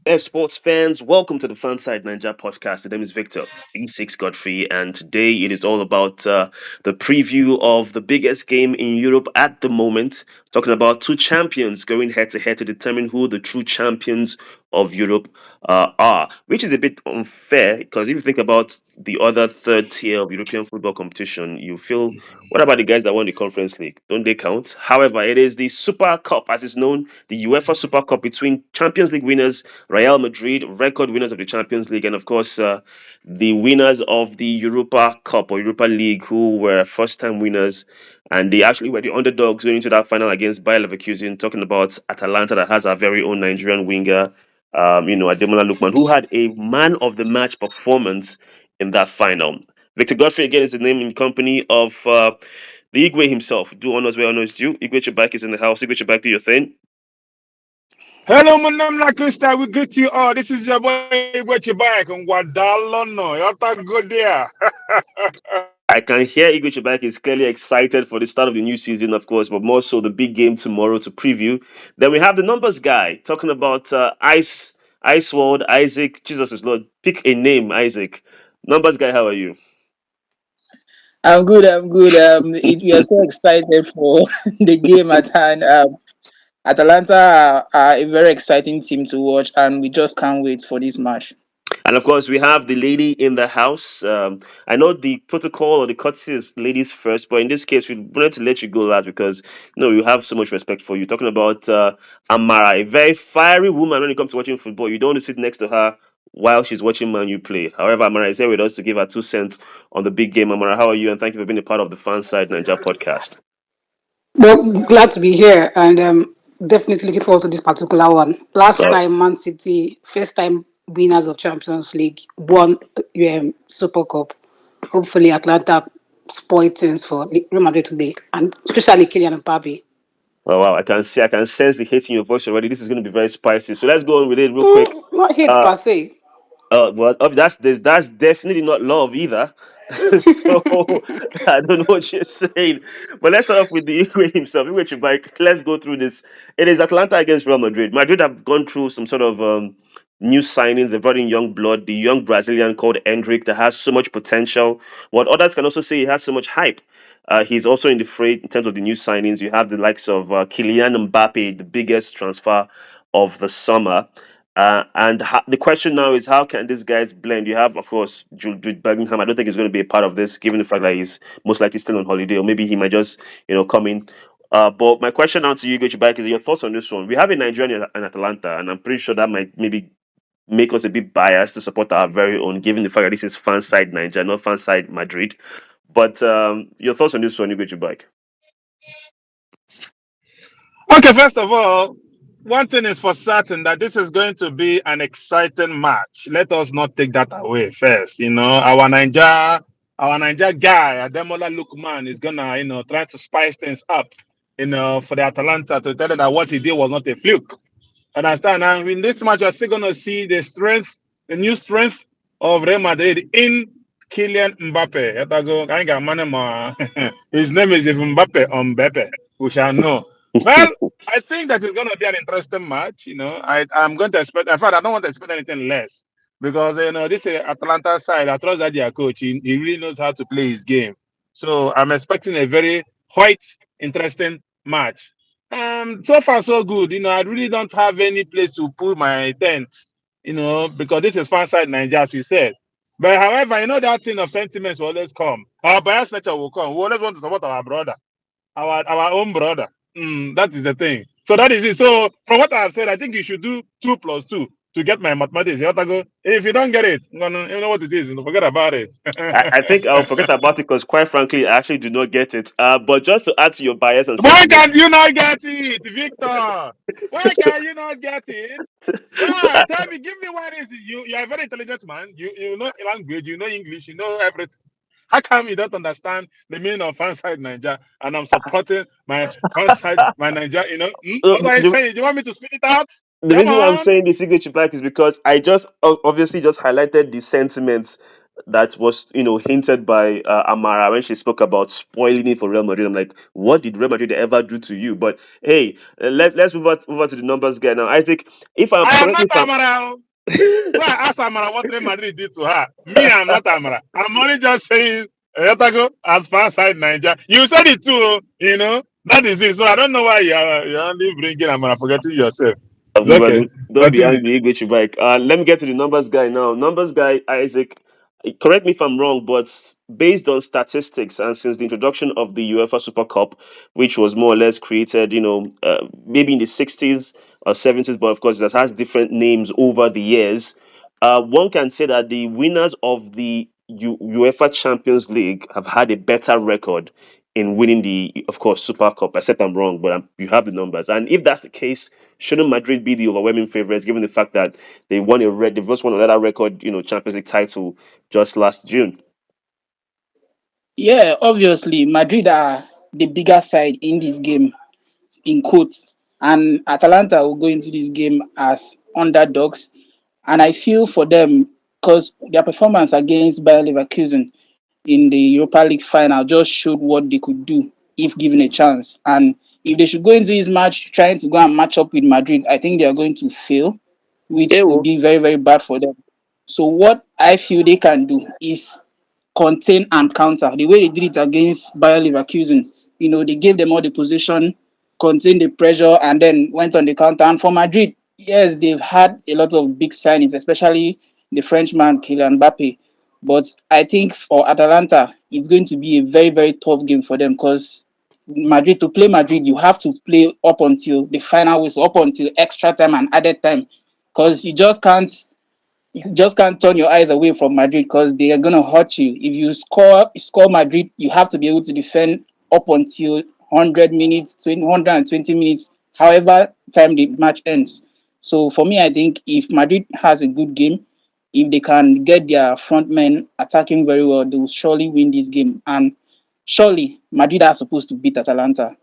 Yes, sports fans, welcome to the Fanside Naija podcast. The name is Victor E6 Godfrey, and today it is all about the preview of the biggest game in Europe at the moment. Talking about two champions going head to head to determine who the true champions of Europe are, which is a bit unfair because if you think about the other third tier of European football competition, you feel, what about the guys that won the Conference League? Don't they count? However, it is the Super Cup, as it's known, the UEFA Super Cup between Champions League winners Real Madrid, record winners of the Champions League, and of course, the winners of the Europa Cup or Europa League, who were first time winners. And they actually were the underdogs going into that final against Bayer Leverkusen, talking about Atalanta that has our very own Nigerian winger, Ademola Lookman, who had a man of the match performance in that final. Victor Godfrey, again, is the name in company of the Igwe himself. Do honors where honors due. Igwe Chibak is in the house. Igwe Chibak, do your thing. Hello, Manamla Krista. We greet you all. This is your boy Igwechibike and Guadalono. Yota go there. I can hear Igor Chibak is clearly excited for the start of the new season, of course, but more so the big game tomorrow to preview. Then we have the numbers guy talking about Ice World, Isaac, Jesus is Lord. Pick a name, Isaac. Numbers guy, how are you? I'm good. I'm good. We are so excited for the game at hand. Atalanta are a very exciting team to watch, and we just can't wait for this match. And of course, we have the lady in the house. I know the protocol or the courtesy is ladies first, but in this case, we wanted to let you go last because we have so much respect for you. Talking about Amara, a very fiery woman when it comes to watching football. You don't want to sit next to her while she's watching Man U play. However, Amara is here with us to give her 2 cents on the big game. Amara, how are you? And thank you for being a part of the Fanside Nigeria podcast. Well, glad to be here and definitely looking forward to this particular one. Last Uh, time, Man City, first time winners of Champions League, won Super Cup. Hopefully, Atlanta spoil things for Real Madrid today, and especially Kylian Mbappe. oh wow, I can sense the hate in your voice already. This is going to be very spicy. So let's go on with it real quick. Not hate Uh, per se. that's definitely not love either. So I don't know what you're saying. But let's start off with the Igwe himself. Igwe Chibike, let's go through this. It is Atlanta against Real Madrid. Madrid have gone through some sort of new signings. They brought in young blood, the young Brazilian called Endrick that has so much potential. What others can also say, he has so much hype. He's also in the fray in terms of the new signings. You have the likes of Kylian Mbappe, the biggest transfer of the summer. The question now is, how can these guys blend? You have, of course, Jude Bellingham. I don't think he's going to be a part of this, given the fact that he's most likely still on holiday, or maybe he might just, come in. But my question now to you, Gochi Bike, is your thoughts on this one. We have a Nigerian in Atalanta, and I'm pretty sure that might maybe make us a bit biased to support our very own, given the fact that this is fan side Nigeria, not fan side Madrid. But your thoughts on this one, Gochi Bike? Okay, first of all, one thing is for certain that this is going to be an exciting match. Let us not take that away first. Our Niger guy, Ademola Lookman, is gonna, try to spice things up, for the Atalanta to tell them that what he did was not a fluke. Understand? And in this match, you're still going to see the new strength of Real Madrid in Kylian Mbappe. Etago, I ain't got money, his name is even Mbappe on Mbappe. We shall know. Well, I think that it's going to be an interesting match. I'm going to expect, in fact, I don't want to expect anything less because, this Atlanta side, I trust that their coach, he really knows how to play his game. So I'm expecting a very quite interesting match. So far so good. I really don't have any place to put my tent, because this is fanside Nigeria, as we said. But however, that thing of sentiments will always come. Our bias nature will come. We always want to support our brother, our own brother. That is the thing. So that is it. So from what I have said, I think you should do 2 plus 2 to get my mathematics. You have to go. If you don't get it, you know what it is. Forget about it. I think I'll forget about it because, quite frankly, I actually do not get it. But just to add to your bias and Why sentiment, can you not get it, Victor? Why so, can you not get it? so Why? Tell me, give me what is it. You're a very intelligent man. You know language, you know English, you know everything. How come you don't understand the meaning of fanside Niger and I'm supporting my fanside my Niger, What are you the, saying? You want me to spit it out? the Come reason why I'm on. saying the signature back is because I just obviously just highlighted the sentiments that was hinted by Amara when she spoke about spoiling it for Real Madrid. I'm like, what did Real Madrid ever do to you? But hey, let's move on to the numbers guy now. Isaac, if I'm I am correct, not if I'm Amara. Go and ask Amara what Real Madrid did to her. Me, I'm not Amara. I'm only just saying, Yatago, as far side Naija. You said it too, you know. That is it. So I don't know why you're only bringing Amara, forgetting yourself. It's okay. don't be Continue. angry, Igwe Chubike. Let me get to the numbers guy now. Numbers guy, Isaac, correct me if I'm wrong, but based on statistics and since the introduction of the UEFA Super Cup, which was more or less created, maybe in the 60s or 70s, but of course it has different names over the years. One can say that the winners of the UEFA Champions League have had a better record in winning the, of course, Super Cup. Except I'm wrong, but you have the numbers. And if that's the case, shouldn't Madrid be the overwhelming favorites, given the fact that they've just won another record, Champions League title just last June? Yeah, obviously, Madrid are the bigger side in this game, in quotes, and Atalanta will go into this game as underdogs. And I feel for them because their performance against Bayer Leverkusen in the Europa League final just showed what they could do if given a chance. And if they should go into this match trying to go and match up with Madrid, I think they are going to fail, Yeah, which would well, be very, very bad for them. So what I feel they can do is contain and counter. The way they did it against Bayer Leverkusen, they gave them all the position, contained the pressure, and then went on the counter. And for Madrid, yes, they've had a lot of big signings, especially the Frenchman Kylian Mbappe. But I think for Atalanta, it's going to be a very, very tough game for them because Madrid, to play Madrid, you have to play up until the final whistle, up until extra time and added time, because you just can't turn your eyes away from Madrid because they are gonna hurt you. If you score Madrid, you have to be able to defend up until 100 minutes, 120 minutes, however time the match ends. So for me, I think if Madrid has a good game, if they can get their front men attacking very well, they will surely win this game. And surely Madrid are supposed to beat Atalanta.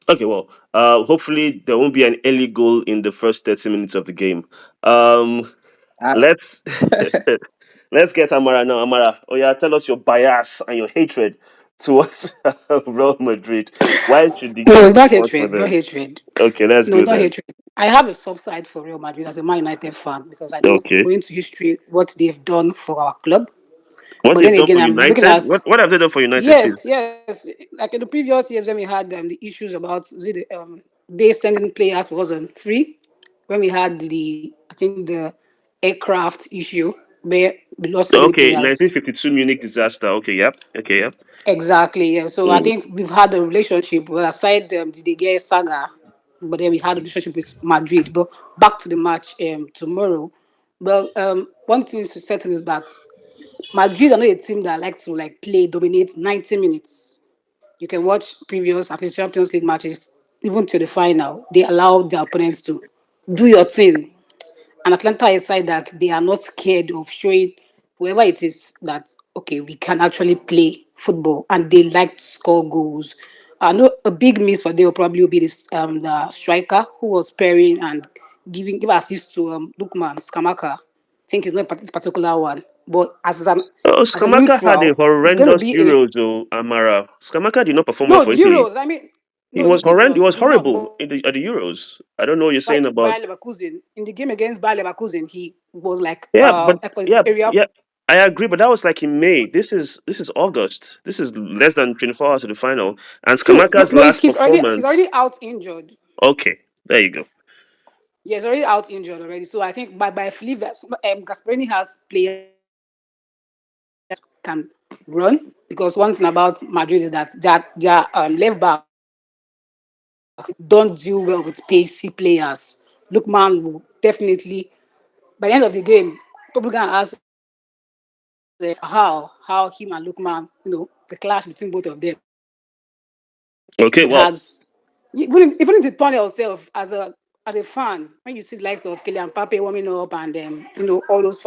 okay, well, hopefully there won't be an early goal in the first 30 minutes of the game. Um, Uh, let's let's get Amara now. Amara, oh yeah, tell us your bias and your hatred towards Real Madrid. Why should the No, game it's be not fun for hatred. Not them? hatred. Okay, let's No, go it's not then. hatred. I have a soft side for Real Madrid as a Man United fan because I know Okay. going to history what they've done for our club. What But they've then done again, for I'm looking United? at What have they done for United, yes, please? yes. Like in the previous years when we had the issues about they sending players wasn't free. When we had I think the aircraft issue where we lost so many Okay, players. 1952 Munich disaster. Okay, yep. Okay, yep. Exactly. Yeah. So I Mm. think we've had a relationship. Well, aside did they get Saga, but then we had a relationship with Madrid. But back to the match tomorrow. Well, one thing is certain is that Madrid are not a team that like to like play dominate 90 minutes. You can watch previous at least Champions League matches, even to the final. They allow their opponents to do your thing. And Atlanta is side that they are not scared of showing whoever it is that okay, we can actually play football, and they like to score goals. I know a big miss for them will probably be this the striker who was pairing and give assist to Lukman Skamaka. I think it's not this particular one, but Oh, as a Skamaka had a neutral, it's going to horrendous be a Euros, though, Amara. Skamaka did not perform well no for Italy. Euros. I mean, He no, he was did horrendous. He not. was He did not. horrible But at the Euros. I don't know what you're saying about. Bayer Leverkusen in the game against Bayer Leverkusen, he was like Yeah, but area. yeah, I agree. But that was like in May. This is August. This is less than 24 hours to the final. And True. No, Skamaka's no, last he's performance. already out injured. Okay, there you go. Yeah, he's already out injured already. So I think by Philippe, Gasperini has players can run because one thing about Madrid is that their left backs don't do well with pacey players. Lookman will definitely by the end of the game, people gonna ask how him and Lookman, the clash between both of them Okay, well, has even in the tunnel itself as a fan, when you see the likes of Kylian Mbappe warming up and all those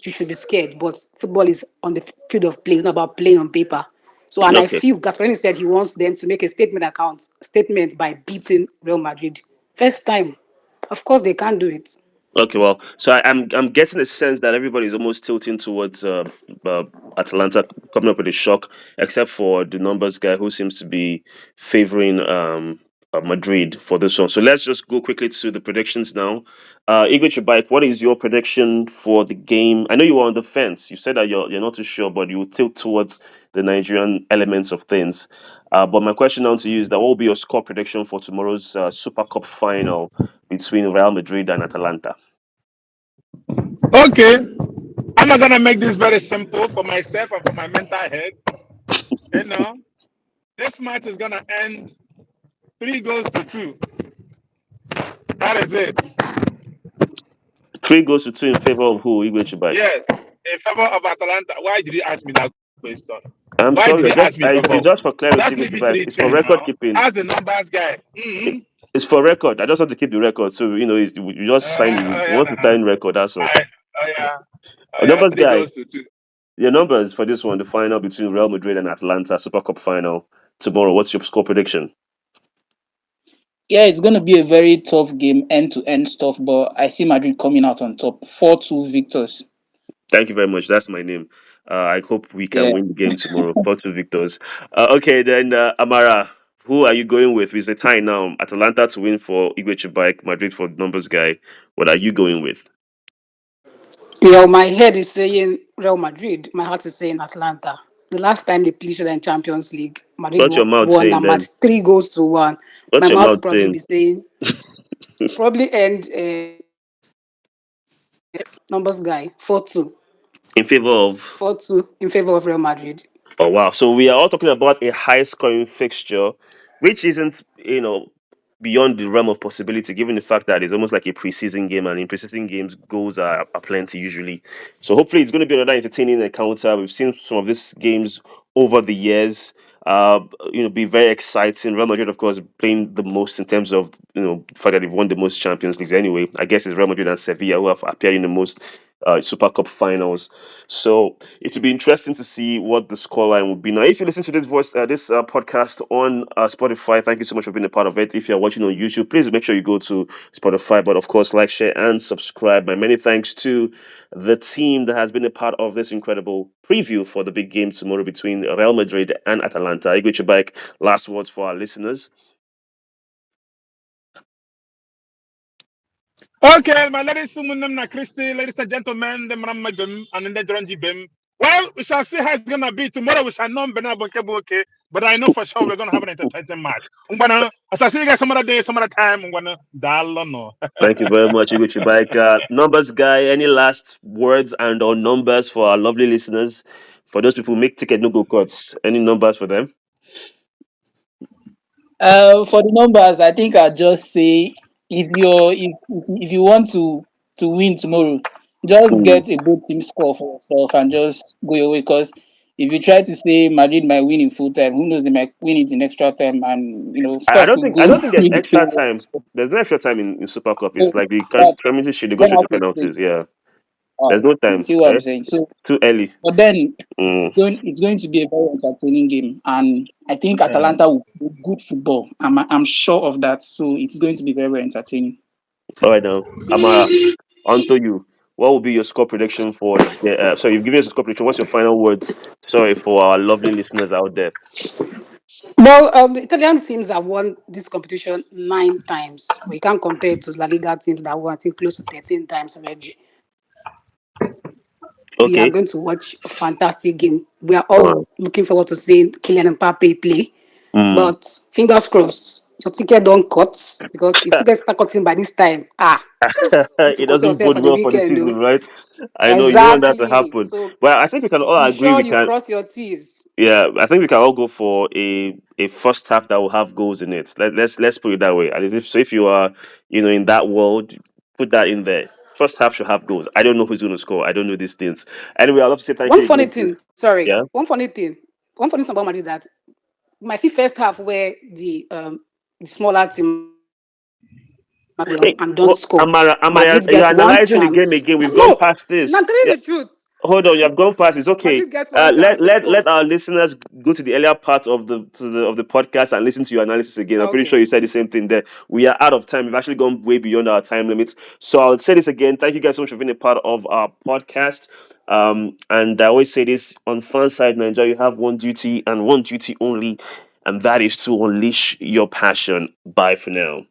you should be scared. But football is on the field of play, it's not about playing on paper. So and I okay. feel Gasperini said he wants them to make a statement by beating Real Madrid. First time. Of course they can't do it. Okay, well, so I'm getting a sense that everybody's almost tilting towards uh, Atalanta coming up with a shock, except for the numbers guy who seems to be favoring Madrid for this one. So let's just go quickly to the predictions now. Igor Chubait, what is your prediction for the game? I know you were on the fence. You said that you're not too sure, but you tilt towards the Nigerian elements of things. But my question now to you is that what will be your score prediction for tomorrow's Super Cup final between Real Madrid and Atalanta? Okay, I'm not gonna make this very simple for myself and for my mental head. You know, this match is gonna end 3 goals to 2. That is it. 3 goes to 2 in favor of who? Igwe Chibike. Yes, in favor of Atalanta. Why did you ask me that question? I'm Why did sorry. you ask me It's before? just for clarity, Just Igwe leave it Chibike. It's 3-2 for record now. keeping. Ask the numbers guy. It's for record. I just want to keep the record. So you just sign. Oh You yeah, want to sign record. That's all. oh yeah, oh yeah. Numbers Three guy. goals to two. Your numbers for this one, the final between Real Madrid and Atlanta Super Cup final tomorrow. What's your score prediction? Yeah, it's going to be a very tough game, end to end stuff, but I see Madrid coming out on top. 4-2 victors. Thank you very much. That's my name. I hope we can Yeah. win the game tomorrow. 4-2 victors. Okay, then Amara, who are you going with? It's a tie now. Atalanta to win for Igwe Chibike, Madrid for numbers guy. What are you going with? My head is saying Real Madrid. My heart is saying Atlanta. The last time they played each other in Champions League, Madrid What's your mouth won saying that match then? 3 goals to 1. What's My your mouth mouth will probably saying? be saying probably end numbers guy 4-2. In favor of 4-2 in favor of Real Madrid. Oh wow! So we are all talking about a high-scoring fixture, which isn't beyond the realm of possibility, given the fact that it's almost like a preseason game, and in preseason games, goals are plenty usually. So hopefully, it's going to be another entertaining encounter. We've seen some of these games over the years. Be very exciting. Real Madrid, of course, playing the most in terms of the fact that they've won the most Champions Leagues. Anyway, I guess it's Real Madrid and Sevilla who have appeared in the most Super Cup finals. So it will be interesting to see what the scoreline will be. Now, if you listen to this podcast on Spotify, thank you so much for being a part of it. If you're watching on YouTube, please make sure you go to Spotify. But of course, like, share, and subscribe. My many thanks to the team that has been a part of this incredible preview for the big game tomorrow between Real Madrid and Atalanta. Igwe Chibike, last words for our listeners. Okay, my ladies and Christy, ladies and gentlemen, the Bim and the Dronji Bim. Well, we shall see how it's gonna be tomorrow. We shall know okay, but I know for sure we're gonna have an entertaining match. As I see you guys some other day, some other time. No. Thank you very much, Igwe Chibike. Numbers guy, any last words and or numbers for our lovely listeners? For those people who make ticket no go cuts, any numbers for them? For the numbers, I think I'll just say if you want to win tomorrow, just Mm. get a good team score for yourself and just go your way. Because if you try to say Madrid might win in full time, who knows, they might win it in extra time, and I stuff don't could think I go don't think there's really extra crazy. time. There's no extra time in Super Cup. So It's like the that's Championship Shield, they go when I straight to say penalties. Yeah, there's no see, time. see what I'm Eh? saying. So, Too early. but then Mm. it's going to be a very entertaining game, and I think Yeah. Atalanta will play good football. I'm sure of that. So it's going to be very, very entertaining. All right now, Amara, on to you. What will be your score prediction for the? Sorry, you've given us a score prediction. What's your final words? Sorry for our lovely listeners out there. Well, the Italian teams have won this competition 9 times. But you can't compare it to La Liga teams that won, I think, close to 13 times already. We are Okay. going to watch a fantastic game. We are all Wow. looking forward to seeing Kylian Mbappe play. Mm. But fingers crossed, your ticket don't cut because if tickets start cutting by this time, you need to It consider doesn't yourself bode for the well for the weekend. season, Though. right? I know you don't want that to Exactly. happen. So But I think we can all be agree sure we you can. cross your T's. Yeah, I think we can all go for a first half that will have goals in it. Let's put it that way. And if you are in that world, put that in there. First half should have goals. I don't know who's going to score. I don't know these things. Anyway, I'd love to say thank One you funny again. thing, sorry, Yeah. one funny thing about Madrid is that you might see first half where the smaller team well Hey, and don't well, score. Amara, Madrid you're gets one analyzing the game chance. again. We've gone No, past now this. I'm telling Yeah. you the truth. Hold on, you have gone past. It's I okay. did get one chance to Let score. our listeners go to the earlier part of the podcast and listen to your analysis again. I'm pretty sure Okay. you said the same thing there. We are out of time. We've actually gone way beyond our time limit. So I'll say this again. Thank you guys so much for being a part of our podcast. And I always say this on Fanside Nigeria: you have one duty and one duty only, and that is to unleash your passion. Bye for now.